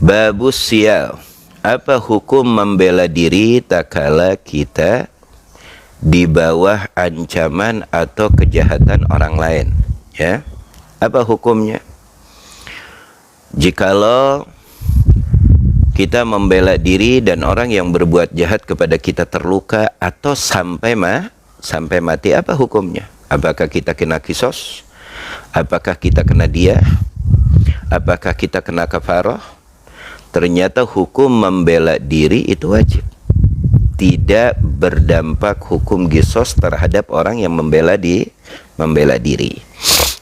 Babus siyal. Apa hukum membela diri tak kala kita di bawah ancaman atau kejahatan orang lain? Ya, apa hukumnya? Jikalau kita membela diri dan orang yang berbuat jahat kepada kita terluka atau sampai mati, apa hukumnya? Apakah kita kena kisos? Apakah kita kena diyah? Apakah kita kena kafarah? Ternyata hukum membela diri itu wajib. Tidak berdampak hukum kisos terhadap orang yang membela diri.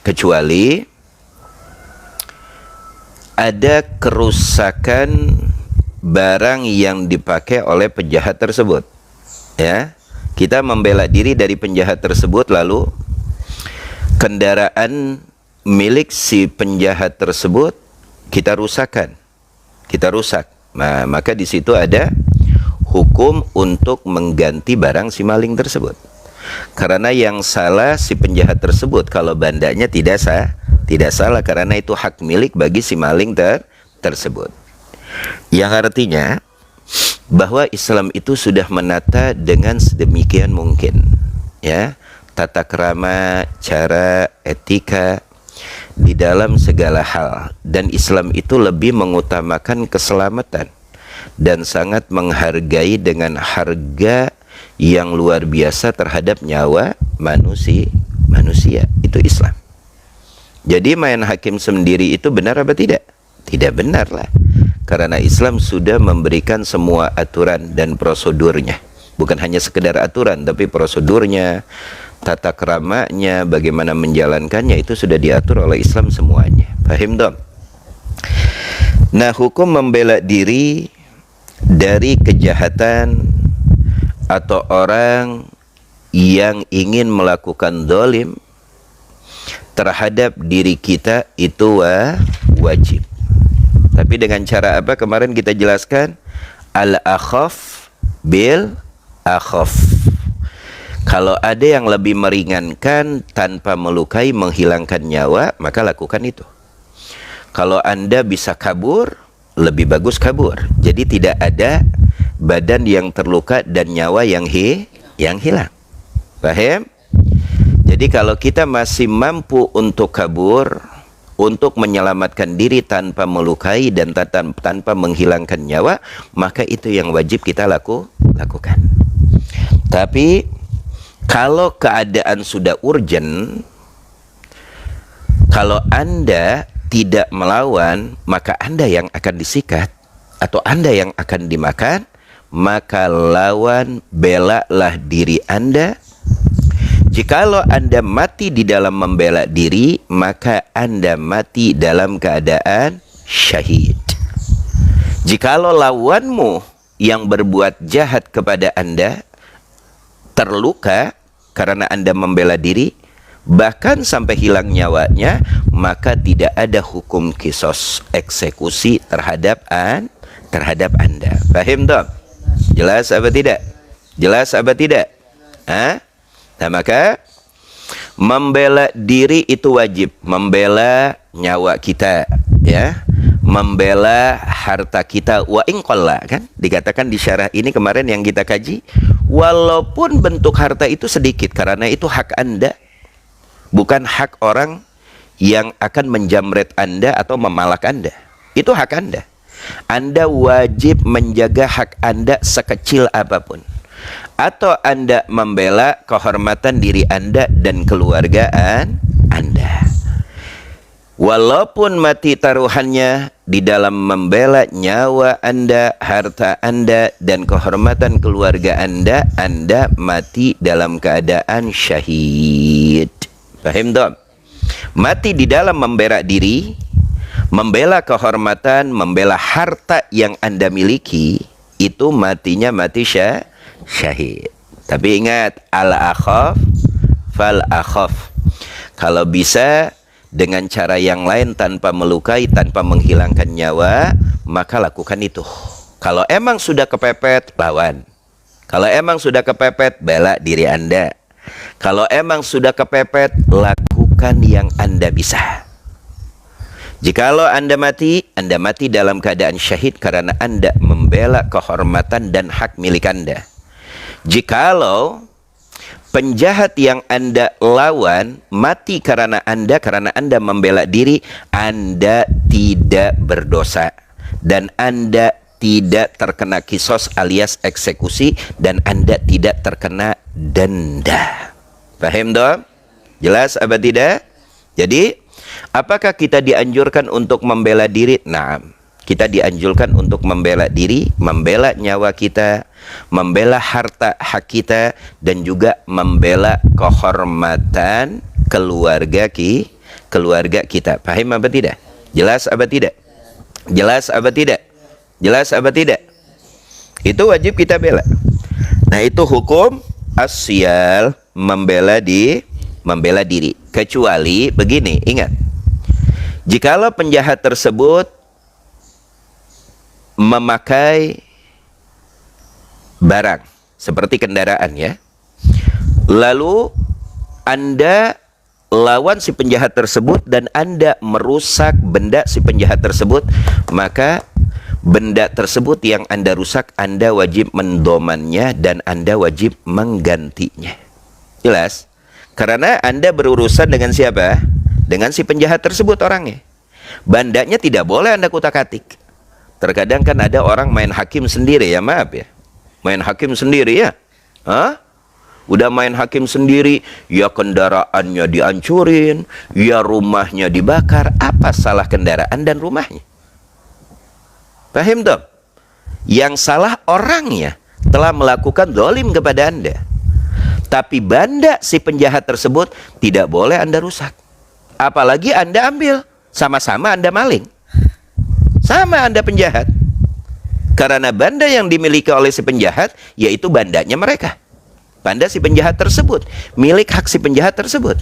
Kecuali ada kerusakan barang yang dipakai oleh penjahat tersebut. Ya, kita membela diri dari penjahat tersebut, lalu kendaraan milik si penjahat tersebut kita rusak. Nah, maka di situ ada hukum untuk mengganti barang si maling tersebut. Karena yang salah si penjahat tersebut kalau bandanya tidak salah, karena itu hak milik bagi si maling tersebut. Yang artinya bahwa Islam itu sudah menata dengan sedemikian mungkin, ya, tata krama, cara, etika di dalam segala hal. Dan Islam itu lebih mengutamakan keselamatan dan sangat menghargai dengan harga yang luar biasa terhadap nyawa manusia. Itu Islam. Jadi main hakim sendiri itu benar apa tidak? Tidak benar lah. Karena Islam sudah memberikan semua aturan dan prosedurnya. Bukan hanya sekedar aturan, tapi prosedurnya, tata keramanya, bagaimana menjalankannya, itu sudah diatur oleh Islam semuanya. Paham dong? Nah, hukum membela diri dari kejahatan atau orang yang ingin melakukan zalim terhadap diri kita itu wajib. Tapi dengan cara apa? Kemarin kita jelaskan al-akhaf bil akhaf. Kalau ada yang lebih meringankan tanpa melukai, menghilangkan nyawa, maka lakukan itu. Kalau Anda bisa kabur, lebih bagus kabur. Jadi tidak ada badan yang terluka dan nyawa yang hilang. Paham? Jadi kalau kita masih mampu untuk kabur, untuk menyelamatkan diri tanpa melukai dan tanpa menghilangkan nyawa, maka itu yang wajib kita lakukan. Tapi kalau keadaan sudah urgent, kalau Anda tidak melawan, maka Anda yang akan disikat atau Anda yang akan dimakan. Maka lawan, belalah diri Anda. Jikalau Anda mati di dalam membela diri, maka Anda mati dalam keadaan syahid. Jikalau lawanmu yang berbuat jahat kepada Anda terluka karena Anda membela diri, bahkan sampai hilang nyawanya, maka tidak ada hukum kisos, eksekusi terhadap Anda. Paham dong? Jelas apa tidak? Jelas apa tidak? Nah, maka membela diri itu wajib. Membela nyawa kita, ya, membela harta kita. Wa in qalla, kan dikatakan di syarah ini kemarin yang kita kaji, walaupun bentuk harta itu sedikit, karena itu hak Anda, bukan hak orang yang akan menjamret Anda atau memalak Anda. Itu hak Anda. Anda wajib menjaga hak Anda sekecil apapun. Atau Anda membela kehormatan diri Anda dan keluarga Anda. Walaupun mati taruhannya di dalam membela nyawa Anda, harta Anda, dan kehormatan keluarga Anda, Anda mati dalam keadaan syahid. Paham dong? Mati di dalam membela diri, membela kehormatan, membela harta yang Anda miliki, itu matinya mati syahid. Tapi ingat, al-akhaf fal-akhaf. Kalau bisa dengan cara yang lain tanpa melukai, tanpa menghilangkan nyawa, maka lakukan itu. Kalau emang sudah kepepet, lawan. Kalau emang sudah kepepet, bela diri Anda. Kalau emang sudah kepepet, lakukan yang Anda bisa. Jikalau Anda mati dalam keadaan syahid karena Anda membela kehormatan dan hak milik Anda. Jikalau penjahat yang Anda lawan mati karena Anda membela diri, Anda tidak berdosa dan Anda tidak terkena kisos alias eksekusi dan Anda tidak terkena denda. Paham dong? Jelas apa tidak? Jadi, apakah kita dianjurkan untuk membela diri? Nah, kita dianjurkan untuk membela diri, membela nyawa kita, membela harta hak kita, dan juga membela kehormatan keluarga kita. Paham apa tidak? Jelas apa tidak? Jelas apa tidak? Jelas apa tidak? Itu wajib kita bela. Nah, itu hukum asyal, membela diri. Kecuali begini, ingat. Jikalau penjahat tersebut memakai barang seperti kendaraan ya, lalu Anda lawan si penjahat tersebut dan Anda merusak benda si penjahat tersebut, maka benda tersebut yang Anda rusak, Anda wajib mendomannya dan Anda wajib menggantinya. Jelas? Karena Anda berurusan dengan siapa? Dengan si penjahat tersebut orangnya. Bandanya tidak boleh Anda kutak-atik. Terkadang kan ada orang main hakim sendiri ya, maaf ya. Main hakim sendiri ya. Hah? Udah main hakim sendiri, ya kendaraannya dihancurin, ya rumahnya dibakar. Apa salah kendaraan dan rumahnya? Paham dong? Yang salah orangnya telah melakukan zalim kepada Anda. Tapi benda si penjahat tersebut tidak boleh Anda rusak. Apalagi Anda ambil. Sama-sama Anda maling. Sama Anda penjahat. Karena benda yang dimiliki oleh si penjahat, yaitu bandanya mereka. Benda si penjahat tersebut, milik hak si penjahat tersebut.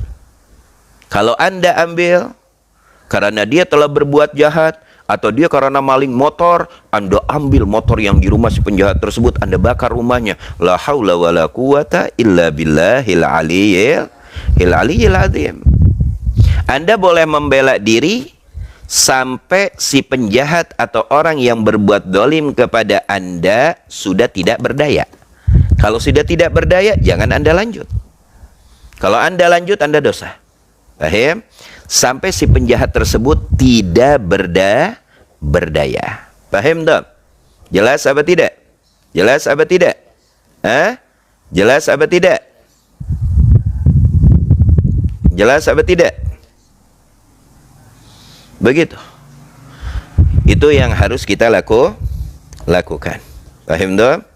Kalau Anda ambil karena dia telah berbuat jahat, atau dia karena maling motor, Anda ambil motor yang di rumah si penjahat tersebut, Anda bakar rumahnya. La haula wa la quwata illa billahil aliyyil azim. Anda boleh membela diri sampai si penjahat atau orang yang berbuat zalim kepada Anda sudah tidak berdaya. Kalau sudah tidak berdaya, jangan Anda lanjut. Kalau Anda lanjut, Anda dosa. Paham? Sampai si penjahat tersebut tidak berdaya. Paham tak? Jelas apa tidak? Jelas apa tidak? Hah? Jelas apa tidak? Jelas apa tidak? Begitu. Itu yang harus kita lakukan. Paham tak?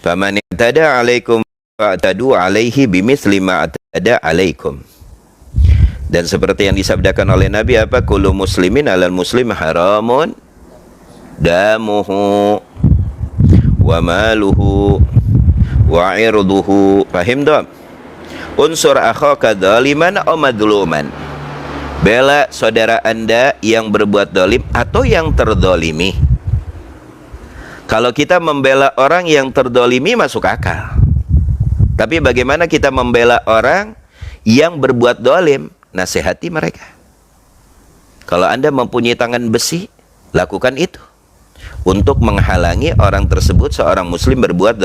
Faman i'tada 'alaikum fa'tadu 'alaihi bimithli ma i'tada 'alaikum. Dan seperti yang disabdakan oleh Nabi apa? Kullu muslimin 'alal muslim haramun damuhu wa maluhu wa 'irduhu. Paham tak? Unsur akhaka dzaliman aw madluman. Bela saudara Anda yang berbuat zalim atau yang terzalimi. Kalau kita membela orang yang terzalimi masuk akal. Tapi bagaimana kita membela orang yang berbuat zalim? Nasihati mereka. Kalau Anda mempunyai tangan besi, lakukan itu untuk menghalangi orang tersebut, seorang muslim berbuat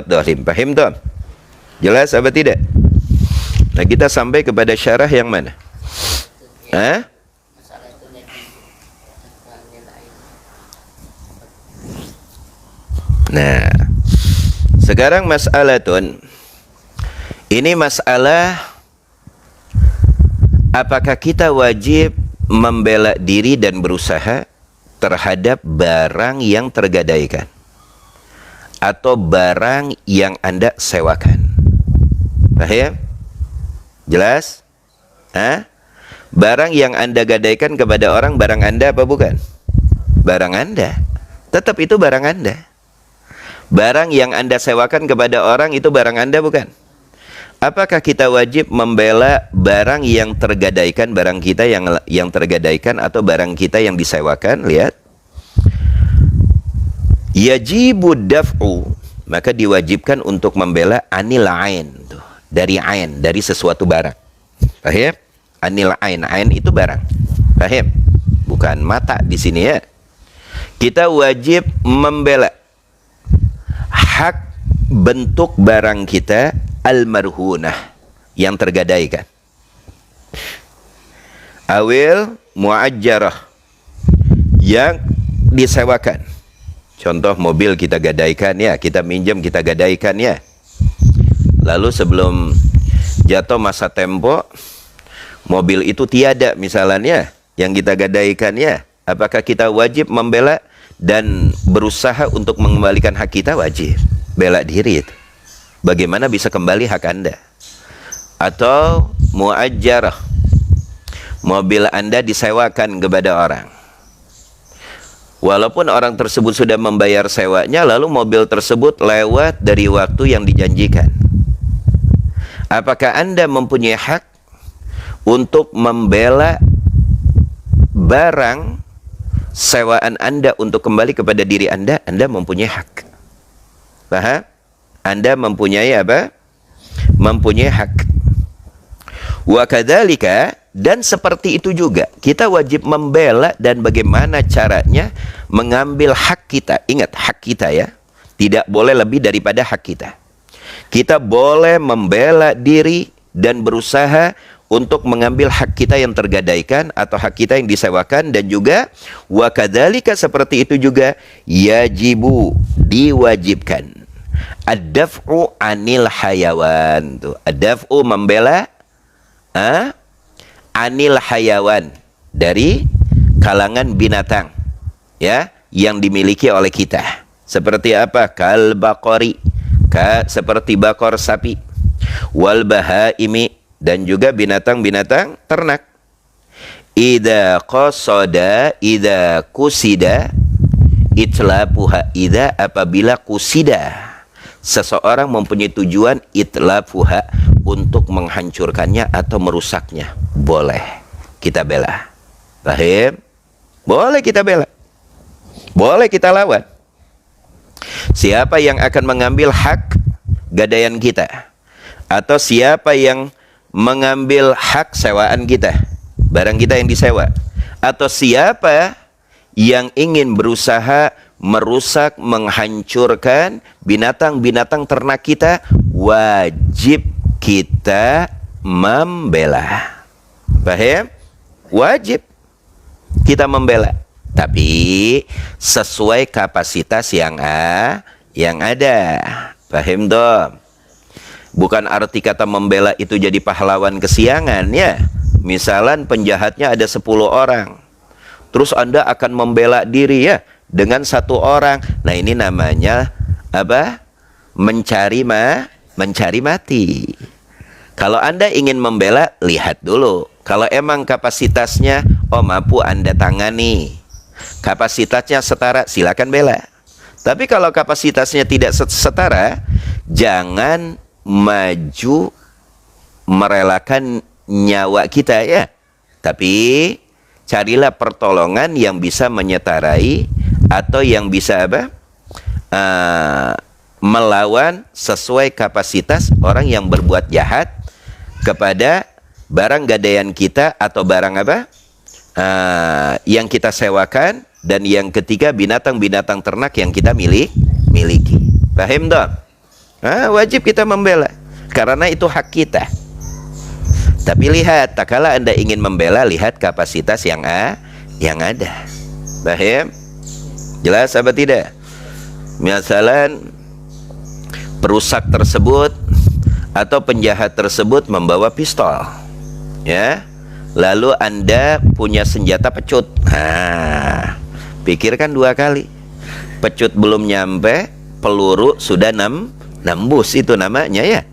zalim. Paham tak? Jelas apa tidak? Nah, kita sampai kepada syarah yang mana? Hah? Nah, sekarang mas'alatun. Ini masalah apakah kita wajib membela diri dan berusaha terhadap barang yang tergadaikan atau barang yang Anda sewakan. Paham? Jelas? Hah? Barang yang Anda gadaikan kepada orang, barang Anda apa bukan? Barang Anda. Tetap itu barang Anda. Barang yang Anda sewakan kepada orang itu barang Anda bukan? Apakah kita wajib membela barang yang tergadaikan, barang kita yang tergadaikan atau barang kita yang disewakan? Lihat. Yajibu daf'u, maka diwajibkan untuk membela anil ain, dari ain, dari sesuatu barang. Paham? Anil ain, ain itu barang. Paham? Bukan mata di sini ya. Kita wajib membela hak bentuk barang kita al-marhunah, yang tergadaikan. Awil muajjarah, yang disewakan. Contoh mobil kita gadaikan ya, kita minjem, kita gadaikan ya. Lalu sebelum jatuh masa tempo, mobil itu tiada misalnya, yang kita gadaikan ya. Apakah kita wajib membela dan berusaha untuk mengembalikan hak kita? Wajib. Bela diri itu. Bagaimana bisa kembali hak Anda? Atau muajjarah, mobil Anda disewakan kepada orang. Walaupun orang tersebut sudah membayar sewanya, lalu mobil tersebut lewat dari waktu yang dijanjikan. Apakah Anda mempunyai hak untuk membela barang sewaan Anda untuk kembali kepada diri Anda? Anda mempunyai hak. Paham? Anda mempunyai apa? Mempunyai hak. Wa kadzalika, dan seperti itu juga kita wajib membela dan bagaimana caranya mengambil hak kita. Ingat, hak kita ya. Tidak boleh lebih daripada hak kita. Kita boleh membela diri dan berusaha untuk mengambil hak kita yang tergadaikan atau hak kita yang disewakan. Dan juga wa kadzalika, seperti itu juga yajibu, diwajibkan ad-daf'u anil hayawan. Tuh, ad-daf'u membela anil hayawan, dari kalangan binatang ya, yang dimiliki oleh kita. Seperti apa? Kal baqari, seperti bakor sapi, wal bahaimi, dan juga binatang-binatang ternak. Idza qasada, idza kusida itlafuha, idza apabila kusida, seseorang mempunyai tujuan itlafuha, untuk menghancurkannya atau merusaknya, boleh kita bela. Paham? Boleh kita bela, boleh kita lawan. Siapa yang akan mengambil hak gadaian kita, atau siapa yang mengambil hak sewaan kita, barang kita yang disewa, atau siapa yang ingin berusaha merusak, menghancurkan binatang-binatang ternak kita, wajib kita membela. Paham? Wajib kita membela, tapi sesuai kapasitas yang ada. Paham dong? Bukan arti kata membela itu jadi pahlawan kesiangan ya. Misalan penjahatnya ada 10 orang, terus Anda akan membela diri ya dengan 1 orang. Nah, ini namanya apa? Mencari mati. Kalau Anda ingin membela, lihat dulu. Kalau emang kapasitasnya mampu Anda tangani, kapasitasnya setara, silakan bela. Tapi kalau kapasitasnya tidak setara, jangan maju merelakan nyawa kita ya. Tapi carilah pertolongan yang bisa menyetarai atau yang bisa apa? Melawan sesuai kapasitas orang yang berbuat jahat kepada barang gadaian kita atau barang apa? Yang kita sewakan. Dan yang ketiga, binatang-binatang ternak yang kita miliki. Paham dong? Wajib kita membela, karena itu hak kita. Tapi lihat, tak kala Anda ingin membela, lihat kapasitas yang ada. Paham? Jelas apa tidak? Misalnya perusak tersebut atau penjahat tersebut membawa pistol, ya. Lalu Anda punya senjata pecut. Pikirkan 2 kali. Pecut belum nyampe, peluru sudah nembus, itu namanya ya.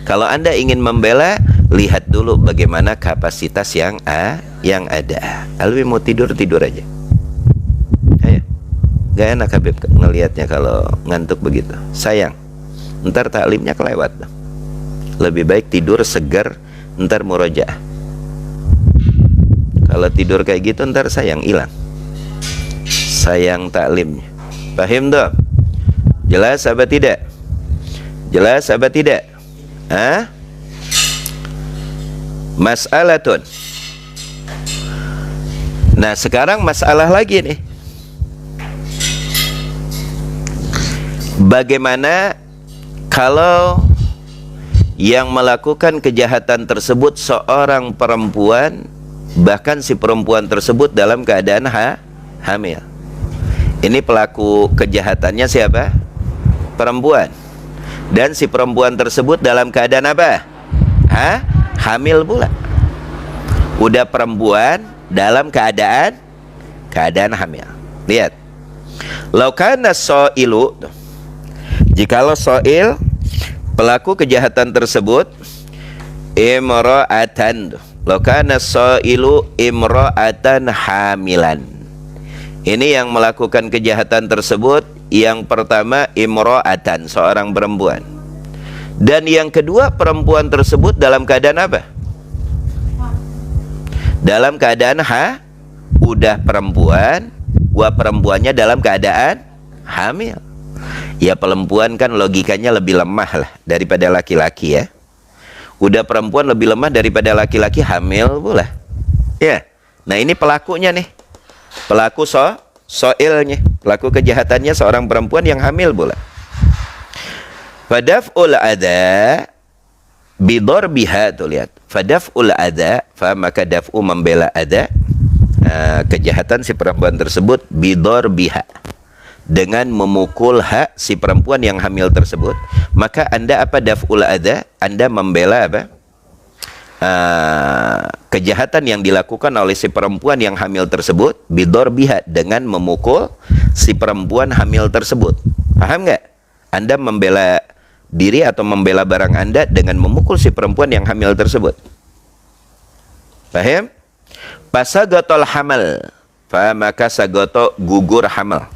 Kalau Anda ingin membela, lihat dulu bagaimana kapasitas yang ada. Alwi mau tidur aja. Ayo. Gak enak Habib ngelihatnya kalau ngantuk begitu. Sayang, ntar taklimnya kelewat. Lebih baik tidur segar, ntar murojaah. Kalau tidur kayak gitu ntar sayang hilang, sayang taklimnya. Paham dong? Jelas apa tidak? Jelas apa tidak? Mas'alatun Nah, sekarang masalah lagi nih. Bagaimana kalau yang melakukan kejahatan tersebut seorang perempuan, bahkan si perempuan tersebut dalam keadaan hamil? Ini pelaku kejahatannya siapa? Perempuan. Dan si perempuan tersebut dalam keadaan apa? Hamil pula. Udah perempuan dalam keadaan hamil. Lihat. Laukana so'ilu, jikalau so'il, pelaku kejahatan tersebut, imra'atan, laukana so'ilu imra'atan hamilan. Ini yang melakukan kejahatan tersebut, yang pertama imra'atan, seorang perempuan. Dan yang kedua, perempuan tersebut dalam keadaan apa? Dalam keadaan udah perempuan, perempuannya dalam keadaan hamil. Ya, perempuan kan logikanya lebih lemah lah daripada laki-laki ya. Udah perempuan lebih lemah daripada laki-laki, hamil pula. Ya. Nah, ini pelakunya nih. Pelaku soilnya, pelaku kejahatannya seorang perempuan yang hamil pula. Fadaf'ul adza bidorbiha, tuh lihat. Fadaf'ul adza, maka daf'u membela adza, kejahatan si perempuan tersebut, bidorbiha, dengan memukul hak si perempuan yang hamil tersebut. Maka Anda apa daf'ul adza? Anda membela apa? Kejahatan yang dilakukan oleh si perempuan yang hamil tersebut, bidorbiha, dengan memukul si perempuan hamil tersebut. Paham nggak? Anda membela diri atau membela barang Anda dengan memukul si perempuan yang hamil tersebut. Paham? Pasagotol hamal, maka sagoto gugur hamal,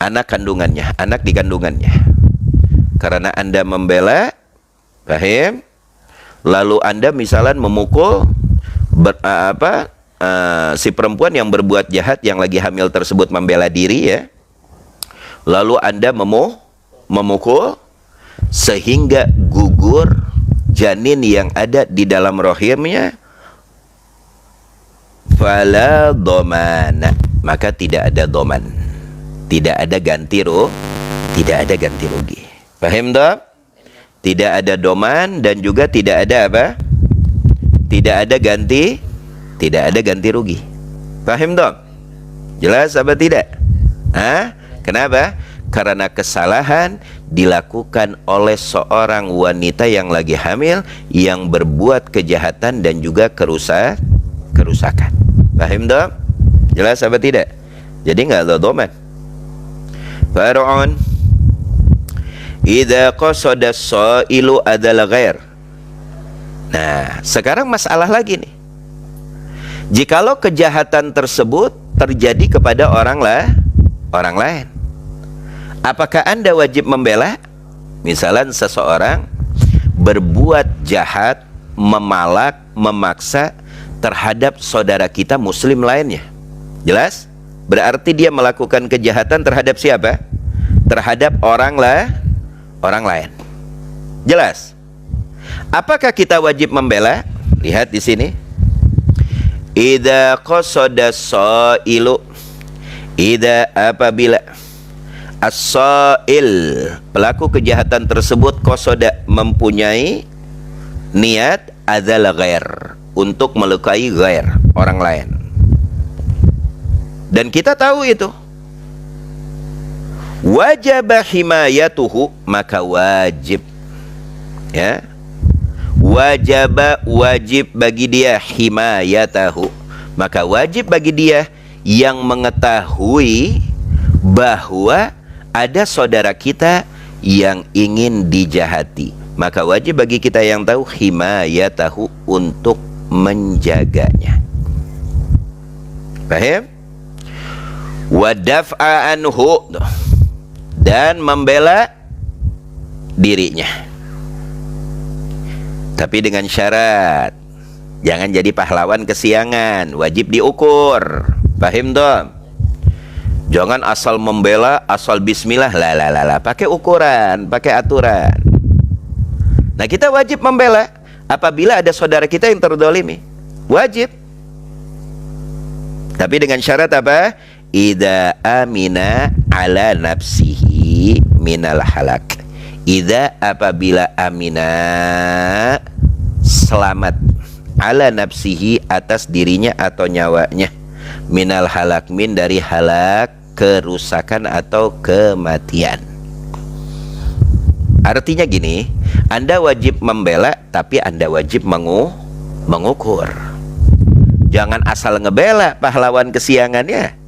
anak kandungannya, anak di kandungannya. Karena Anda membela, paham? Lalu Anda misalnya memukul si perempuan yang berbuat jahat yang lagi hamil tersebut, membela diri ya. Lalu Anda memukul sehingga gugur janin yang ada di dalam rahimnya, fala domana, maka tidak ada doman, tidak ada ganti rugi. Paham tak? Tidak ada doman dan juga tidak ada apa? Tidak ada ganti rugi. Paham dong? Jelas apa tidak? Kenapa? Karena kesalahan dilakukan oleh seorang wanita yang lagi hamil, yang berbuat kejahatan dan juga kerusakan. Paham dong? Jelas apa tidak? Jadi nggak ada doman. Far'un idza qasada as-sa'ilu adal ghair. Nah, sekarang masalah lagi nih. Jikalau kejahatan tersebut terjadi kepada orang lain, apakah Anda wajib membela? Misalnya seseorang berbuat jahat, memalak, memaksa terhadap saudara kita muslim lainnya. Jelas? Berarti dia melakukan kejahatan terhadap siapa? Terhadap orang lain. Jelas? Apakah kita wajib membela? Lihat di sini. Idza qasada as-sa'ilu, apabila as-sa'il, pelaku kejahatan tersebut, qasada, mempunyai niat adzal ghair, untuk melukai ghair, orang lain. Dan kita tahu itu. Wajib himayatuhu, maka wajib ya, wajib bagi dia, himayatahu, maka wajib bagi dia yang mengetahui bahwa ada saudara kita yang ingin dijahati, maka wajib bagi kita yang tahu himayatahu, untuk menjaganya. Paham? Wadaf'a anhu, dan membela dirinya. Tapi dengan syarat, jangan jadi pahlawan kesiangan, wajib diukur. Paham dong? Jangan asal membela, asal bismillah, pakai ukuran, pakai aturan. Nah, kita wajib membela apabila ada saudara kita yang terdolimi. Wajib. Tapi dengan syarat apa? Idza amina ala nafsihi minal halak. Idza apabila amina selamat ala nafsihi atas dirinya atau nyawanya minal halak min dari halak kerusakan atau kematian. Artinya gini, Anda wajib membela tapi Anda wajib mengukur. Jangan asal ngebela pahlawan kesiangannya.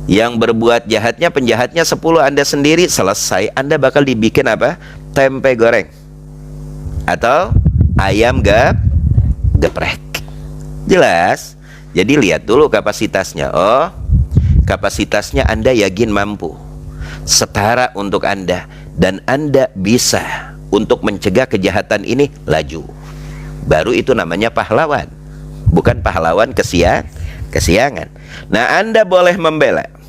Yang berbuat jahatnya, penjahatnya 10, Anda sendiri, selesai. Anda bakal dibikin apa? Tempe goreng atau ayam geprek. Jelas? Jadi lihat dulu kapasitasnya. Oh, kapasitasnya Anda yakin mampu, setara untuk Anda, dan Anda bisa untuk mencegah kejahatan ini, laju. Baru itu namanya pahlawan, bukan pahlawan kesiangan. Nah, Anda boleh membela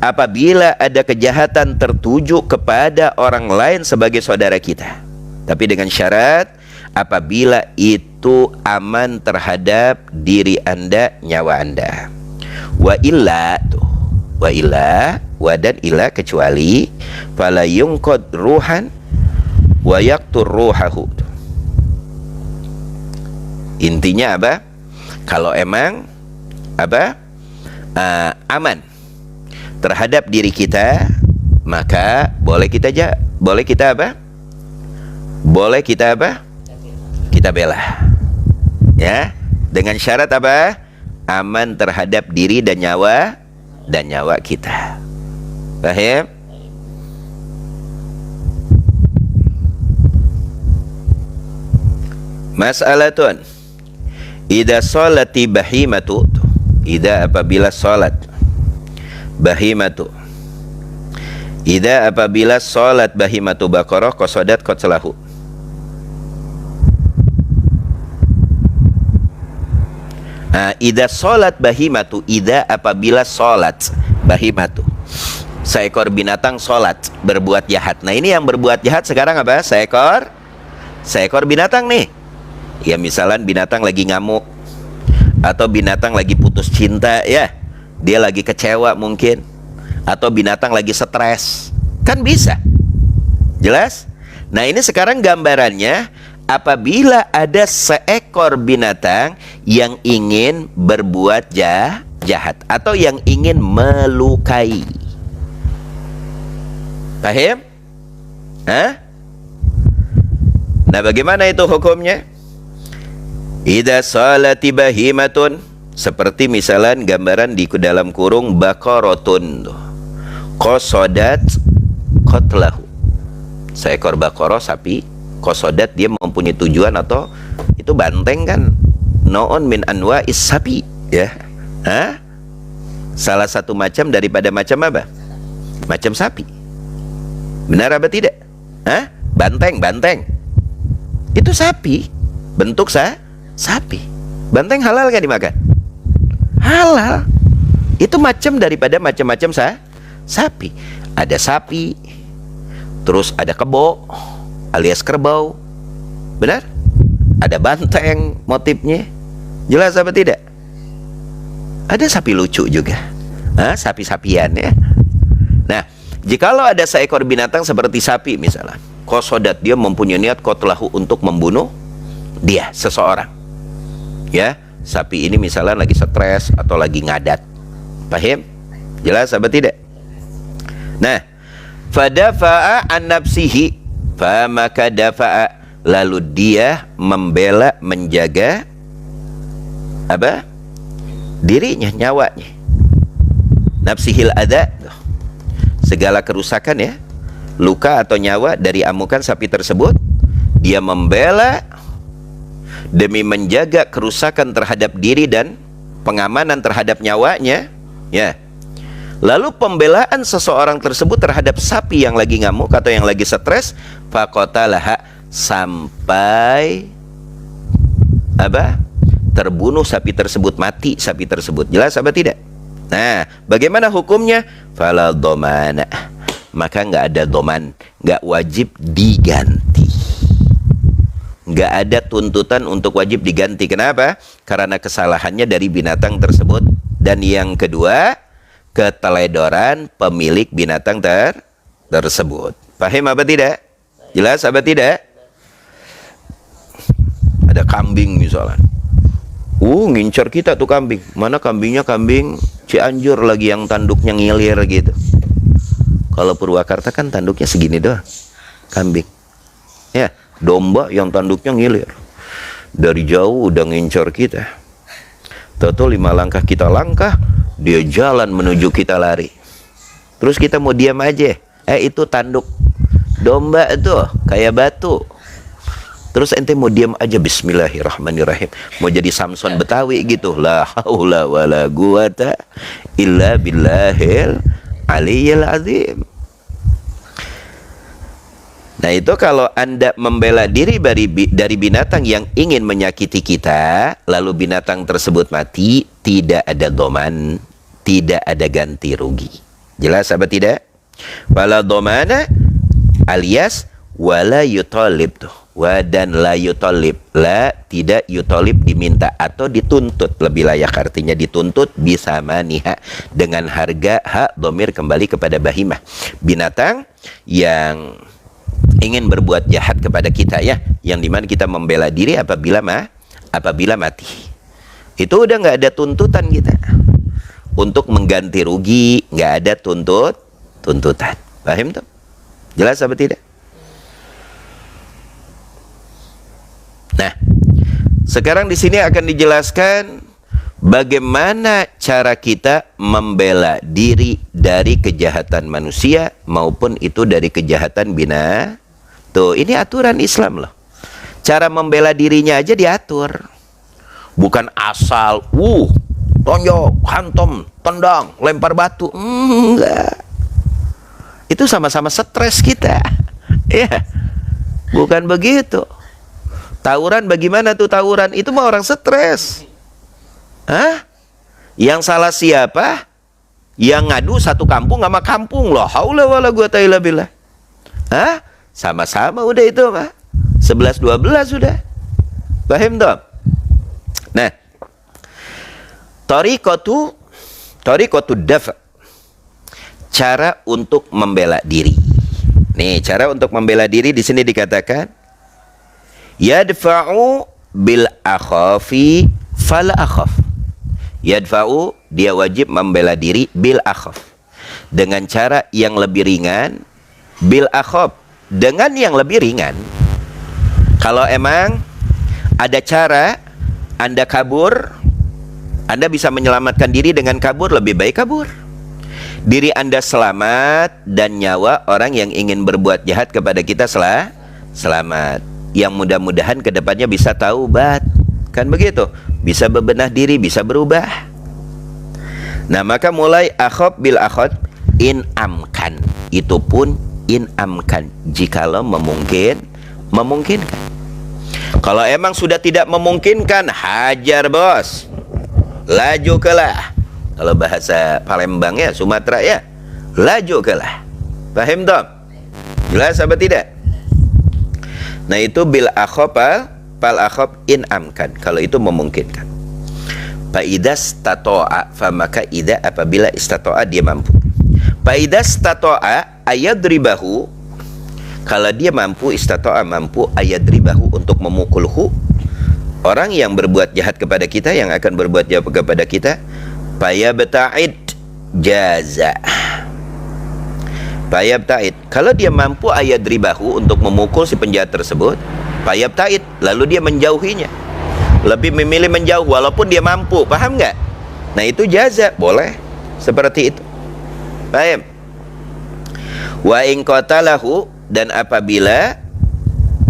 apabila ada kejahatan tertuju kepada orang lain sebagai saudara kita, tapi dengan syarat apabila itu aman terhadap diri Anda, nyawa Anda. Wa illa tuh, wa illa, wa dan illa kecuali fala yunqad ruhan wa yaqtur ruhahu. Intinya apa? Kalau emang apa? Aman terhadap diri kita, maka boleh kita apa? Boleh kita apa? Kita bela. Ya, dengan syarat apa? Aman terhadap diri dan nyawa kita. Paham? Mas'alatun idza sholati bahimatu, idza apabila salat bahimatu, idza apabila salat bahimatu baqarah qasadat qatlahu. Idza salat bahimatu, idza apabila salat bahimatu, seekor binatang salat berbuat jahat. Nah, ini yang berbuat jahat sekarang apa? Seekor binatang nih. Ya, misalnya binatang lagi ngamuk, atau binatang lagi putus cinta, ya, dia lagi kecewa mungkin, atau binatang lagi stres, kan bisa. Jelas? Nah, ini sekarang gambarannya apabila ada seekor binatang yang ingin berbuat jahat atau yang ingin melukai. Paham? Nah, bagaimana itu hukumnya? Idza salati bahimatun, seperti misalnya gambaran di dalam kurung baqaratun, qasadat qatlahu, seekor baqarah sapi, qasadat dia mempunyai tujuan, atau itu banteng kan, noon min anwa'is sapi, ya. Salah satu macam daripada macam apa? Macam sapi. Benar apa tidak? Banteng itu sapi, bentuk sapi. Banteng halal kan dimakan? Halal. Itu macam daripada macam-macam sapi. Ada sapi, terus ada kebo alias kerbau. Benar? Ada banteng motifnya. Jelas apa tidak? Ada sapi lucu juga. Sapi-sapian, ya. Nah, jikalau ada seekor binatang seperti sapi misalnya, qasadat, dia mempunyai niat qatlahu untuk membunuh dia, seseorang. Ya, sapi ini misalnya lagi stres atau lagi ngadat. Paham? Jelas apa tidak? Nah, fadafa'a an nafsihi, fa maka dafa'a, lalu dia membela, menjaga apa? Dirinya, nyawanya. Nafsihil adza, segala kerusakan, ya, luka atau nyawa dari amukan sapi tersebut, dia membela demi menjaga kerusakan terhadap diri dan pengamanan terhadap nyawanya, ya. Lalu pembelaan seseorang tersebut terhadap sapi yang lagi ngamuk atau yang lagi stres, faqatalaha, sampai apa? Terbunuh sapi tersebut, mati sapi tersebut. Jelas apa tidak? Nah, bagaimana hukumnya? Fala dhamana, maka nggak ada doman, nggak wajib diganti. Nggak ada tuntutan untuk wajib diganti. Kenapa? Karena kesalahannya dari binatang tersebut Dan yang kedua, keteledoran pemilik binatang tersebut. Paham apa tidak? Jelas apa tidak? Ada kambing misalnya. Ngincar kita tuh kambing. Mana kambingnya? Kambing Cianjur lagi yang tanduknya ngilir gitu. Kalau Purwakarta kan tanduknya segini doang. Kambing. Ya, domba yang tanduknya ngilir. Dari jauh udah ngincar kita. Tahu 5 langkah kita langkah, dia jalan menuju kita lari. Terus kita mau diam aja. Itu tanduk domba tuh kayak batu. Terus ente mau diam aja, bismillahirrahmanirrahim. Mau jadi Samson Betawi gitu. La haula wala quwata illa billahil aliyyil azim. Nah itu kalau Anda membela diri dari binatang yang ingin menyakiti kita, lalu binatang tersebut mati, tidak ada doman, tidak ada ganti rugi. Jelas apa tidak? Wala domana alias wala yutalib tuh. Dan la yutolib, la tidak yutolib diminta atau dituntut, lebih layak artinya dituntut bisa maniha dengan harga hak domir kembali kepada bahimah, binatang yang ingin berbuat jahat kepada kita ya, yang dimana kita membela diri apabila mati. Itu udah nggak ada tuntutan kita untuk mengganti rugi, nggak ada tuntutan. Paham tuh? Jelas apa tidak? Nah, sekarang di sini akan dijelaskan bagaimana cara kita membela diri dari kejahatan manusia maupun itu dari kejahatan binatang. Tuh, ini aturan Islam loh. Cara membela dirinya aja diatur. Bukan asal, tonjok, hantam, tendang, lempar batu. Enggak. Itu sama-sama stres kita. Ya, bukan begitu. Tawuran bagaimana tuh tawuran? Itu mah orang stres. Yang salah siapa? Yang ngadu satu kampung sama kampung loh. Haula wala quwata illa billah. Sama-sama udah itu mah. 11-12 sudah. Paham toh? Nah, Tariqatu dafa. Cara untuk membela diri. Nih, cara untuk membela diri di sini dikatakan yadfa'u bil akhafi fal akhaf. Yadfa'u, dia wajib membela diri bil akhaf, dengan cara yang lebih ringan, bil akhaf, dengan yang lebih ringan. Kalau emang ada cara Anda kabur, Anda bisa menyelamatkan diri dengan kabur, lebih baik kabur. Diri Anda selamat dan nyawa orang yang ingin berbuat jahat kepada kita selamat. Yang mudah-mudahan kedepannya bisa taubat, kan begitu, bisa bebenah diri, bisa berubah. Nah maka mulai akhab bil akhad in amkan, itu pun in amkan, jikalau memungkinkan. Kalau emang sudah tidak memungkinkan, hajar bos, laju kelah. Kalau bahasa Palembang ya, Sumatera ya, laju kelah. Paham toh? Jelas apa tidak? Nah itu bil akhab fal akhab in amkan, kalau itu memungkinkan. Fa idas tato'a, fa maka ida apabila istato'a dia mampu. Fa idas tato'a ayadribahu, kalau dia mampu, istato'a mampu, ayadribahu untuk memukulhu, orang yang berbuat jahat kepada kita, yang akan berbuat jahat kepada kita, fayabta'id jaza. Fayabta'id, kalau dia mampu ayadribahu untuk memukul si penjahat tersebut, fayabta'id, lalu dia menjauhinya, lebih memilih menjauh walaupun dia mampu. Paham nggak? Nah itu jaza, boleh seperti itu. Paham? Wa in qatalahu, dan apabila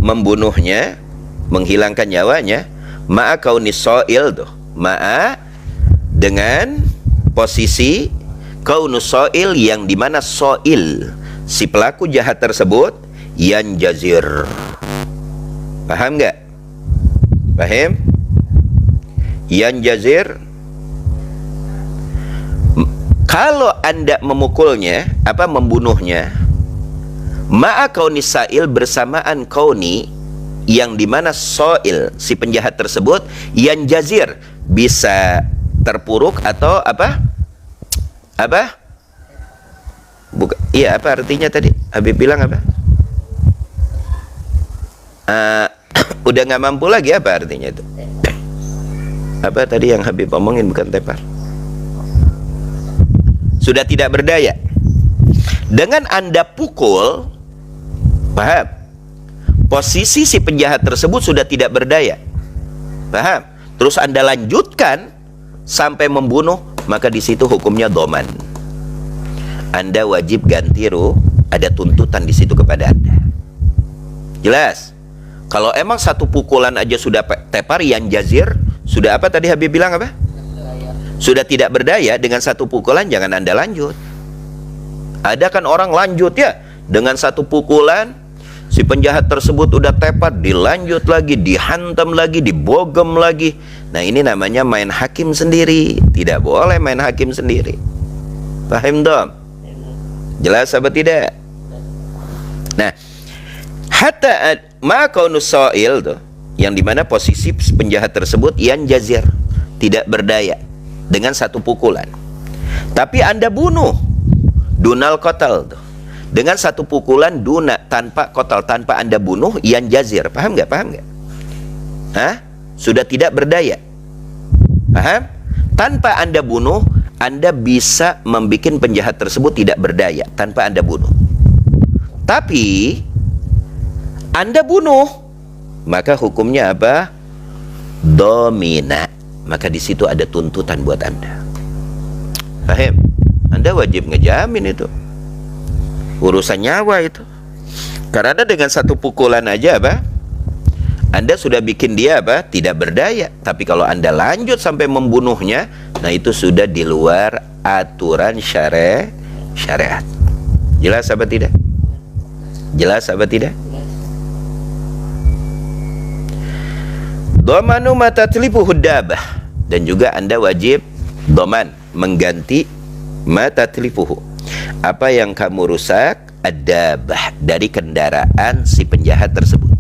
membunuhnya, menghilangkan nyawanya, ma'a kaunis so'il tuh, ma'a dengan posisi kaunus so'il, yang dimana so'il, si pelaku jahat tersebut, yan jazir. Paham nggak? Paham? Yan jazir. Kalau Anda memukulnya, membunuhnya, ma'a kaunis sa'il, bersamaan kauni, yang dimana so'il, si penjahat tersebut, yan jazir, bisa terpuruk atau apa? Apa? Bukan. Iya, apa artinya tadi? Habib bilang apa? Udah nggak mampu lagi, apa artinya itu? Apa tadi yang Habib omongin, bukan tepar? Sudah tidak berdaya. Dengan Anda pukul, paham? Posisi si penjahat tersebut sudah tidak berdaya, paham? Terus Anda lanjutkan sampai membunuh, maka di situ hukumnya doman. Anda wajib ganti ruh, ada tuntutan di situ kepada Anda. Jelas? Kalau emang satu pukulan aja sudah tepar, yang jazir, sudah apa tadi Habib bilang apa? Sudah tidak berdaya, dengan satu pukulan jangan Anda lanjut. Ada kan orang lanjut ya, dengan satu pukulan si penjahat tersebut udah tepar, dilanjut lagi, dihantam lagi, dibogem lagi. Nah, ini namanya main hakim sendiri. Tidak boleh main hakim sendiri. Paham dong? Jelas apa tidak? Nah, hatta ma kaunus sa'il tuh, yang dimana posisi penjahat tersebut yang jazir, tidak berdaya dengan satu pukulan. Tapi Anda bunuh dunal kotal tuh, dengan satu pukulan duna, tanpa kotal, tanpa Anda bunuh yang jazir. Paham nggak? Paham nggak? Hah? Sudah tidak berdaya. Paham? Tanpa Anda bunuh, Anda bisa membuat penjahat tersebut tidak berdaya tanpa Anda bunuh. Tapi Anda bunuh, maka hukumnya apa? Domina. Maka di situ ada tuntutan buat Anda. Paham? Anda wajib ngejamin itu. Urusan nyawa itu. Karena dengan satu pukulan aja apa? Anda sudah bikin dia apa? Tidak berdaya. Tapi kalau Anda lanjut sampai membunuhnya, nah itu sudah di luar aturan syariat. Jelas apa tidak? Jelas apa tidak? Domanu mata telipu hudabah. Dan juga Anda wajib doman, mengganti mata telipuhu, apa yang kamu rusak, adabah, dari kendaraan si penjahat tersebut.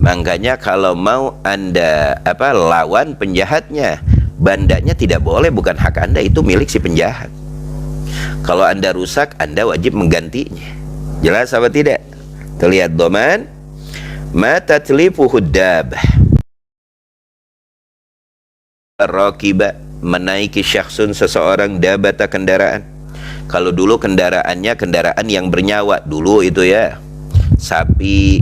Makanya kalau mau Anda lawan penjahatnya, bandanya tidak boleh, bukan hak Anda, itu milik si penjahat. Kalau Anda rusak, Anda wajib menggantinya. Jelas apa tidak? Terlihat doman mata telipu hudabah. Rakiba, menaiki syakhsun, seseorang, dabata, kendaraan. Kalau dulu kendaraannya kendaraan yang bernyawa dulu itu ya, sapi,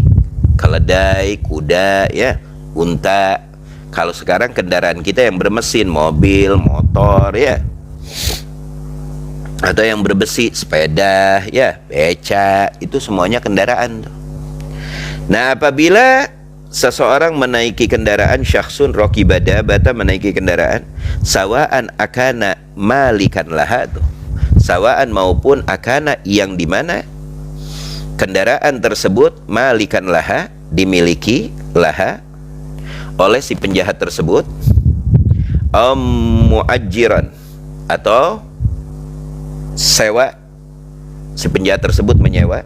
keledai, kuda ya, unta. Kalau sekarang kendaraan kita yang bermesin, mobil, motor ya, atau yang berbesi, sepeda ya, beca, itu semuanya kendaraan. Nah, apabila seseorang menaiki kendaraan, syakhsun rokibada bata, menaiki kendaraan, sawaan akana malikan laha tuh, sawaan maupun akana, yang dimana kendaraan tersebut malikan laha, dimiliki laha oleh si penjahat tersebut, muajiran, atau sewa, si penjahat tersebut menyewa,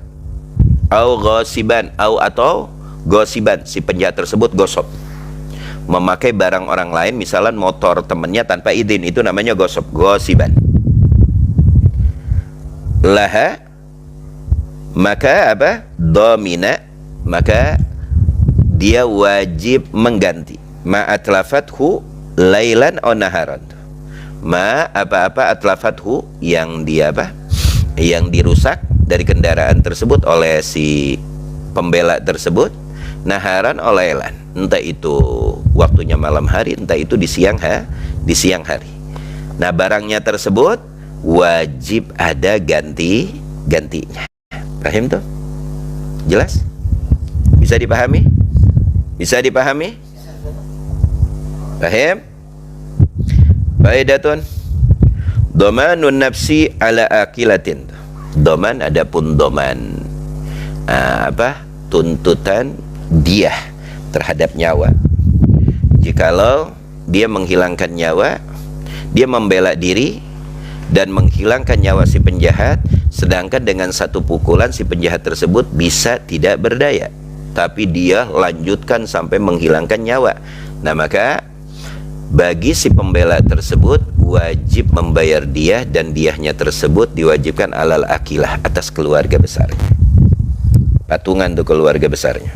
au ghasiban, atau gosiban, si penjahat tersebut gosop, memakai barang orang lain, misalnya motor temennya tanpa izin, itu namanya gosop, gosiban. Laha, maka apa? Domina, maka dia wajib mengganti. Ma atlafathu lailan aw naharan. Ma apa-apa atlafathu, yang dia apa? Yang dirusak dari kendaraan tersebut oleh si pembela tersebut, naharan olailan, entah itu waktunya malam hari, entah itu di siang hari. Nah, barangnya tersebut wajib ada gantinya. Paham tuh? Jelas? Bisa dipahami? Bisa dipahami? Paham? Faidatun domanun nafsi ala akilatin. Doman, adapun doman tuntutan dia terhadap nyawa. Jikalau dia menghilangkan nyawa, dia membela diri dan menghilangkan nyawa si penjahat, sedangkan dengan satu pukulan si penjahat tersebut bisa tidak berdaya, tapi dia lanjutkan sampai menghilangkan nyawa. Nah, maka bagi si pembela tersebut wajib membayar diyah, dan diyahnya tersebut diwajibkan alal akilah, atas keluarga besarnya. Patungan untuk keluarga besarnya.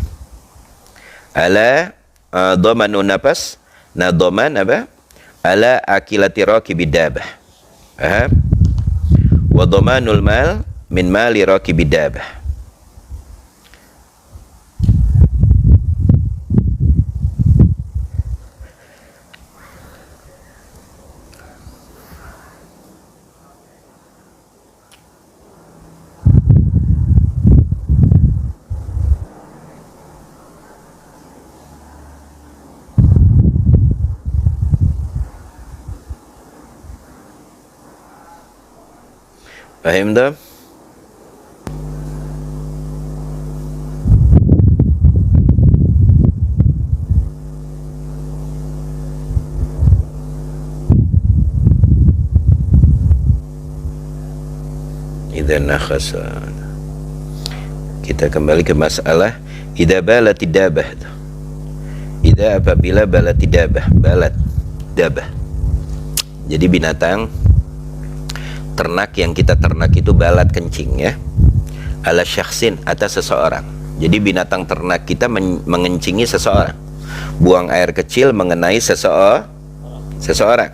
Ala dhamanun nafas, nah dhaman apa? Ala akilati raqibid dabah. Paham? Wa dhamanul mal min mali raqibid dabah. Fahim tak? Idzan nakhasa. Kita kembali ke masalah idza balatid dabah. Idza apabila balatid dabah, balat dabah. Jadi binatang ternak yang kita ternak itu balat kencing ya, ala syakhsin, atas seseorang. Jadi binatang ternak kita mengencingi seseorang, buang air kecil mengenai seseorang.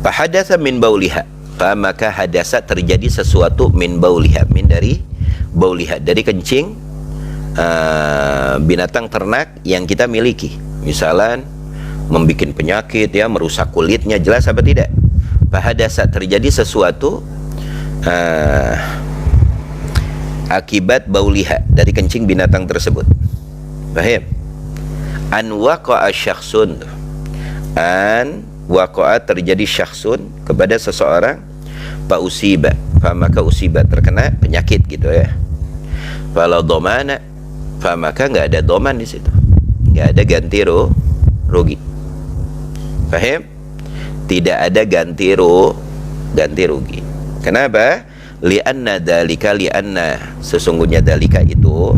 Fahadatsa min bauliha, maka hadasa terjadi sesuatu min bauliha, min dari bauliha, dari kencing binatang ternak yang kita miliki. Misalan membikin penyakit ya, merusak kulitnya, jelas apa tidak? Fahadasa terjadi sesuatu akibat bauliha, dari kencing binatang tersebut. Paham? An waqa'a syakhsun, an waqa'a terjadi syakhsun, kepada seseorang, fa usiba, fa maka usiba, terkena penyakit gitu ya. Fala dhamana, fa maka enggak ada dhaman di situ, enggak ada ganti rugi. Paham? Tidak ada ganti rugi. Kenapa? Lianna dalika, lianna sesungguhnya dalika itu,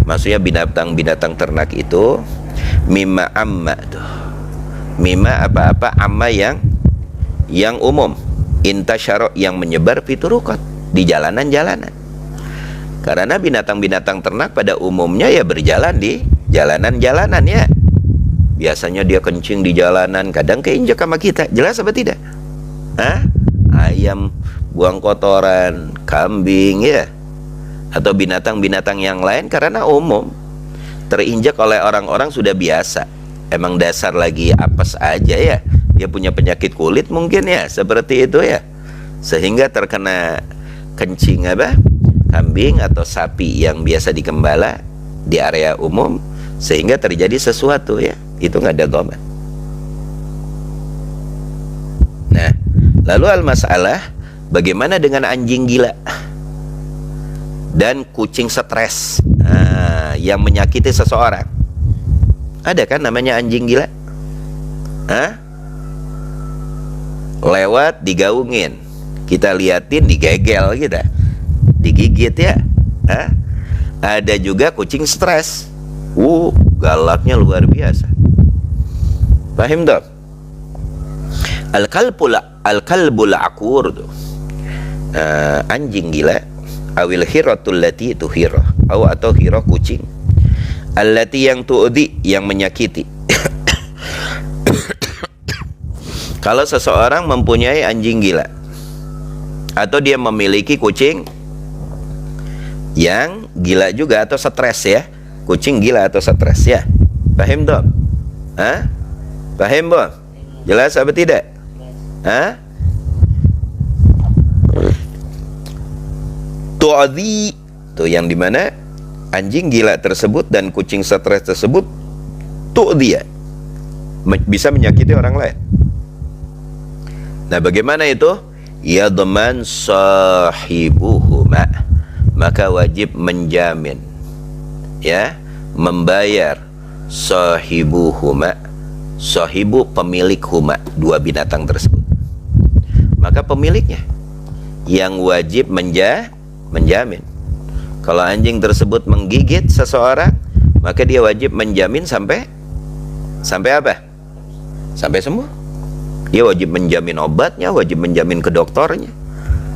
maksudnya binatang ternak itu, mimma amma tuh, mimma apa-apa, amma yang umum, intasyara yang menyebar, fituruqat, di jalanan-jalanan. Karena binatang-binatang ternak pada umumnya ya berjalan di jalanan-jalanan ya. Biasanya dia kencing di jalanan, kadang keinjak sama kita, jelas apa tidak? Hah? Ayam buang kotoran, kambing ya, atau binatang-binatang yang lain, karena umum terinjak oleh orang-orang sudah biasa. Emang dasar lagi apes aja ya, dia punya penyakit kulit mungkin ya, seperti itu ya, sehingga terkena kencing apa? Kambing atau sapi yang biasa dikembala di area umum, sehingga terjadi sesuatu ya, itu nggak ada dhaman. Nah, lalu al-masalah, bagaimana dengan anjing gila dan kucing stres yang menyakiti seseorang? Ada kan namanya anjing gila? Lewat digaungin, kita liatin, digegel kita, digigit ya. Ada juga kucing stres, galaknya luar biasa. Paham tak? Al-kalbul akur tuh, anjing gila, awil hiratul lati, itu hira, atau hira kucing, allati yang tu'di, yang menyakiti. Kalau seseorang mempunyai anjing gila, atau dia memiliki kucing yang gila juga atau stres ya, kucing gila atau stres ya, paham tak? Paham tak? Jelas apa tidak? Tu'adhi, tuh yang dimana anjing gila tersebut dan kucing stres tersebut tu'dhiya, bisa menyakiti orang lain. Nah, bagaimana itu? Yadman sahibuhuma, maka wajib menjamin ya, membayar sahibuhuma, sahibu pemilik huma, dua binatang tersebut, maka pemiliknya yang wajib menjamin. Kalau anjing tersebut menggigit seseorang, maka dia wajib menjamin sampai sampai apa? Sampai sembuh. Dia wajib menjamin obatnya, wajib menjamin ke dokternya.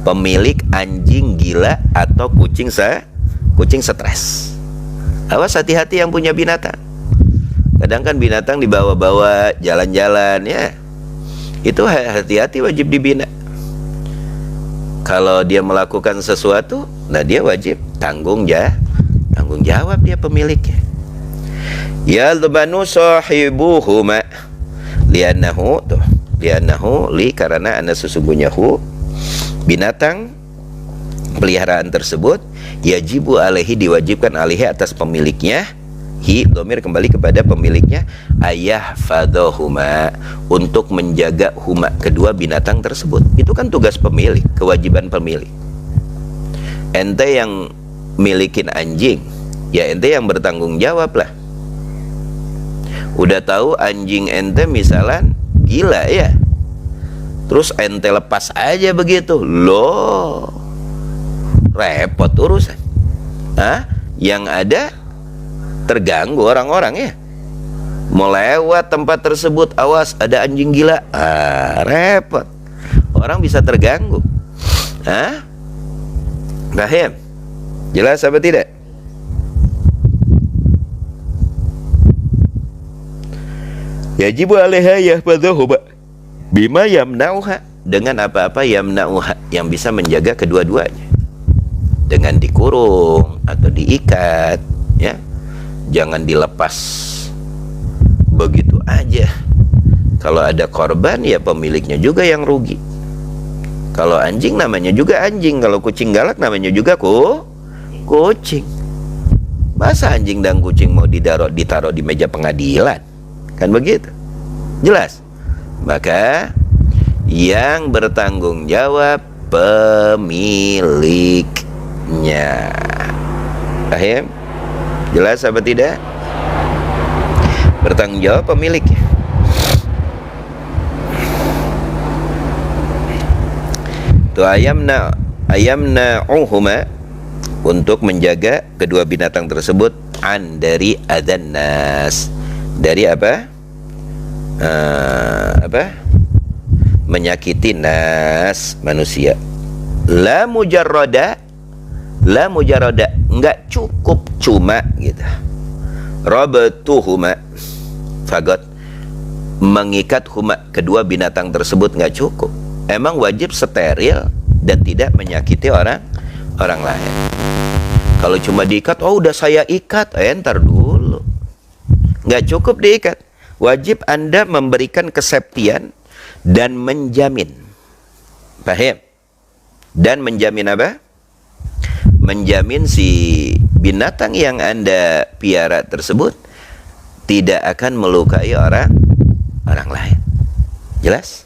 Pemilik anjing gila atau kucing stres. Awas, hati-hati yang punya binatang. Kadang kan binatang dibawa-bawa jalan-jalan ya. Itu hati-hati, wajib dibina. Kalau dia melakukan sesuatu, nah dia wajib tanggung jawab dia pemiliknya. Yadbanu sahibuhuma li'annahu karena ana sesungguhnya binatang peliharaan tersebut yajibu alaihi diwajibkan alaihi atas pemiliknya, domir kembali kepada pemiliknya, ayah fadhahuma untuk menjaga huma kedua binatang tersebut. Itu kan tugas pemilik, kewajiban pemilik. Ente yang milikin anjing, ya ente yang bertanggung jawab lah. Udah tahu anjing ente misalan gila ya, terus ente lepas aja begitu, loh repot urusan. Yang ada terganggu orang-orang ya. Mau lewat tempat tersebut, awas ada anjing gila, repot. Orang bisa terganggu. Paham? Jelas apa tidak? Yajibu alaiha yahfadhuha bima yamna'uha, dengan apa-apa yamna'uha yang bisa menjaga kedua-duanya. Dengan dikurung atau diikat ya. Jangan dilepas begitu aja. Kalau ada korban ya pemiliknya juga yang rugi. Kalau anjing namanya juga anjing, kalau kucing galak namanya juga kucing. Masa anjing dan kucing mau ditaruh di meja pengadilan? Kan begitu. Jelas. Maka yang bertanggung jawab pemiliknya. Paham? Jelas apa tidak? Bertanggung jawab pemiliknya. Tu ayamna'uhuma untuk menjaga kedua binatang tersebut dari adzan nas. Dari apa? Menyakiti nas, manusia. La mujarrada, enggak cukup cuma gitu. Rabatuhuma, fagot, mengikat huma kedua binatang tersebut enggak cukup. Emang wajib steril dan tidak menyakiti orang lain. Kalau cuma diikat, oh udah saya ikat, entar dulu. Enggak cukup diikat. Wajib Anda memberikan keseptian dan menjamin. Paham? Dan menjamin apa? Menjamin si binatang yang Anda piara tersebut tidak akan melukai orang lain. Jelas?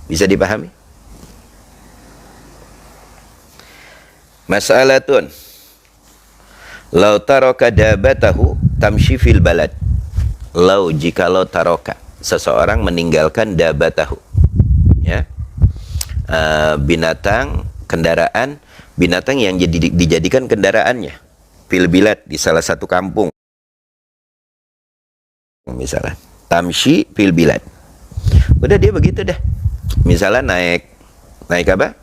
Bisa dipahami? Mas'alatun lau taraka dabatahu tamshi fil balad. Lau jikalau taroka, seseorang meninggalkan dabatahu ya, binatang kendaraan, binatang yang dijadikan kendaraannya fil bilad, di salah satu kampung misalnya, tamshi fil bilad. Udah dia begitu dah, misalnya naik apa,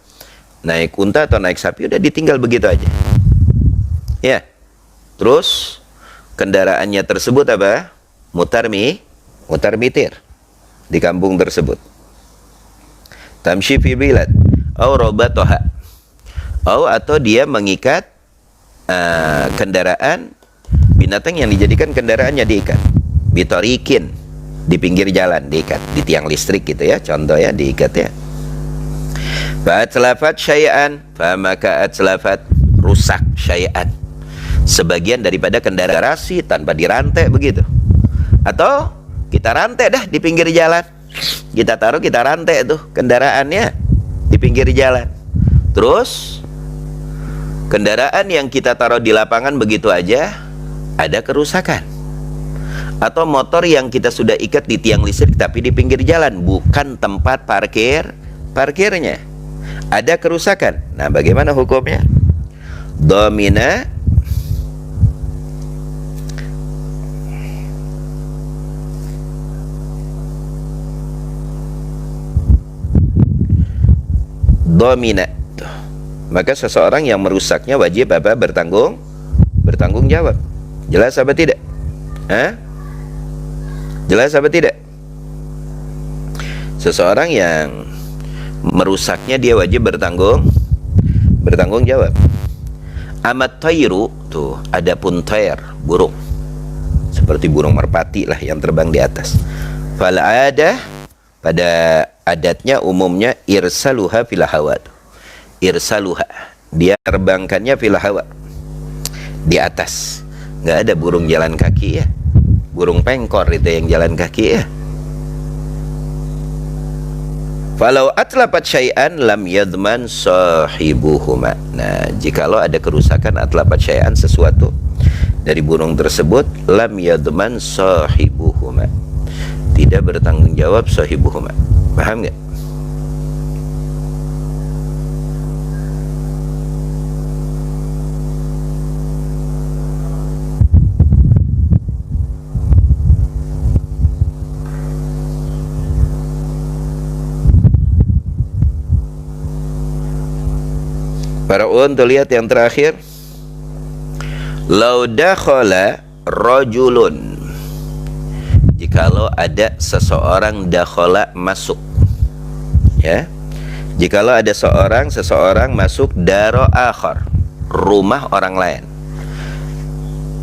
naik unta atau naik sapi, udah ditinggal begitu aja ya. Terus kendaraannya tersebut apa? Mutar mitir di kampung tersebut. Tamshi fi bilad au rabataha, atau dia mengikat kendaraan binatang yang dijadikan kendaraannya, diikat bitorikin, di pinggir jalan diikat, di tiang listrik gitu ya, contoh ya, diikat ya. Fa atlafat syai'an, fa maka atlafat, rusak syai'an, sebagian daripada kendaraan tanpa dirantai begitu. Atau kita rantai dah di pinggir jalan, kita taruh, kita rantai tuh kendaraannya di pinggir jalan. Terus kendaraan yang kita taruh di lapangan begitu aja ada kerusakan. Atau motor yang kita sudah ikat di tiang listrik tapi di pinggir jalan, bukan tempat parkirnya, ada kerusakan. Nah, bagaimana hukumnya? Domina domina. Tuh. Maka seseorang yang merusaknya wajib apa? Bertanggung jawab. Jelas apa tidak? Hah? Jelas apa tidak? Seseorang yang merusaknya dia wajib bertanggung jawab. Amat tayru, tuh, adapun tayr, burung. Seperti burung merpati lah yang terbang di atas. Fal ada, pada adatnya umumnya irsaluha fil hawa. Irsaluha, dia terbangkannya fil hawa, di atas. Nggak ada burung jalan kaki ya. Burung pengkor itu yang jalan kaki ya. Falau atlapat syai'an lam yadman sahibuhuma. Nah, jikalau ada kerusakan atlapat syai'an, sesuatu dari burung tersebut, lam yadman sahibuhuma, tidak bertanggung jawab sahibuhuma. Paham nggak? Para untuk lihat yang terakhir. Lau dakhala rajulun, jikalau ada seseorang dakhala masuk, ya, jikalau ada seseorang masuk daro akhar, rumah orang lain.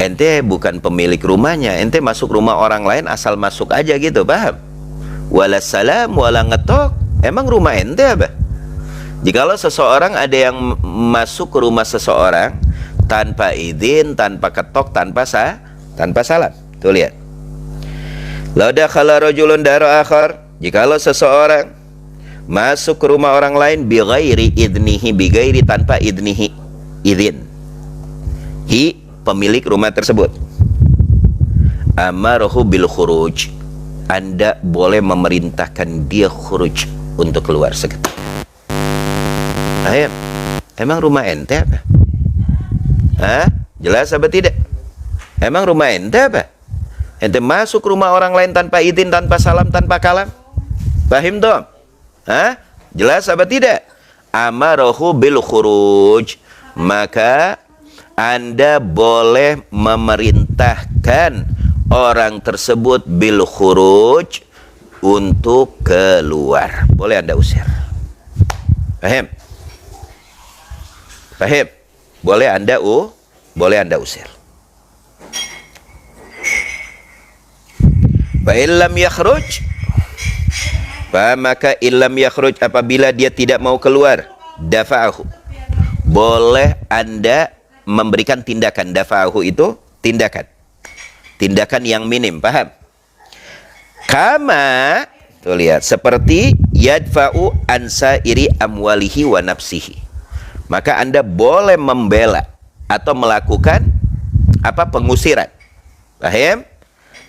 Ente bukan pemilik rumahnya, ente masuk rumah orang lain asal masuk aja gitu, paham? Wala salam wala ngetok, emang rumah ente apa? Jikalau seseorang ada yang masuk ke rumah seseorang tanpa izin, tanpa ketok, tanpa salam. Tuh lihat. La dakhala rajulun dara akhar, jikalau seseorang masuk ke rumah orang lain bi ghairi idnihi, bi ghairi tanpa idnihi, izin. Hi, pemilik rumah tersebut. Amarahu bil khuruj, Anda boleh memerintahkan dia khuruj, untuk keluar seketika. Ayam, emang rumah ente apa? Hah? Jelas apa tidak? Emang rumah ente apa? Ente masuk rumah orang lain tanpa izin, tanpa salam, tanpa kalam? Paham dong? Hah? Jelas apa tidak? Amarahu bil khuruj, maka Anda boleh memerintahkan orang tersebut bil khuruj, untuk keluar. Boleh Anda usir. Paham? Paham? Boleh Anda usir. Fa illam yakhruj, maka illam yakhruj, apabila dia tidak mau keluar, dafa'ahu, boleh Anda memberikan tindakan. Dafa'ahu itu tindakan yang minim, paham? Kama, tuh lihat, seperti yadfa'u ansairi amwalihi wa nafsihi, maka Anda boleh membela atau melakukan apa? Pengusiran. Paham?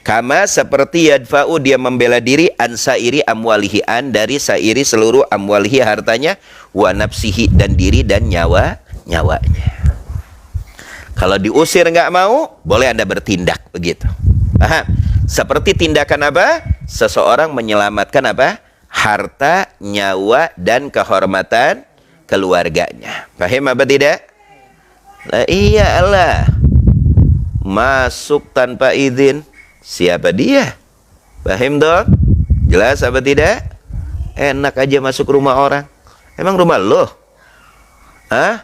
Kama, seperti yadfa'u, dia membela diri, ansairi amwalihi, an dari sairi seluruh amwalihi, hartanya, wa nafsihi, dan diri dan nyawanya. Kalau diusir nggak mau, boleh Anda bertindak begitu. Paham? Seperti tindakan apa? Seseorang menyelamatkan apa? Harta, nyawa, dan kehormatan keluarganya. Paham apa tidak? Lah iyalah, masuk tanpa izin, siapa dia? Paham dong? Jelas apa tidak? Enak aja masuk rumah orang. Emang rumah lo? Hah?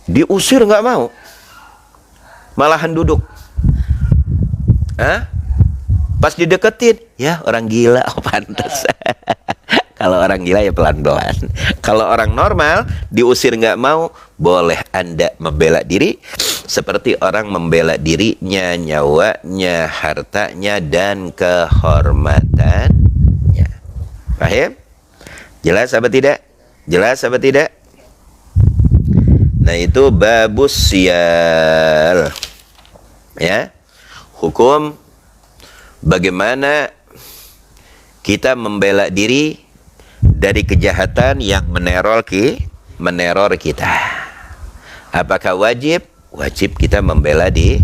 Diusir nggak mau, malahan duduk. Hah? Pas dideketin, ya orang gila, oh pantas. Kalau orang gila ya pelan-pelan. Kalau orang normal diusir nggak mau, boleh Anda membela diri seperti orang membela dirinya, nyawanya, hartanya, dan kehormatannya. Paham? Jelas apa tidak? Jelas apa tidak? Nah, itu babus siyal. Ya. Hukum bagaimana kita membela diri dari kejahatan yang meneror kita. Apakah wajib? Wajib kita membela diri.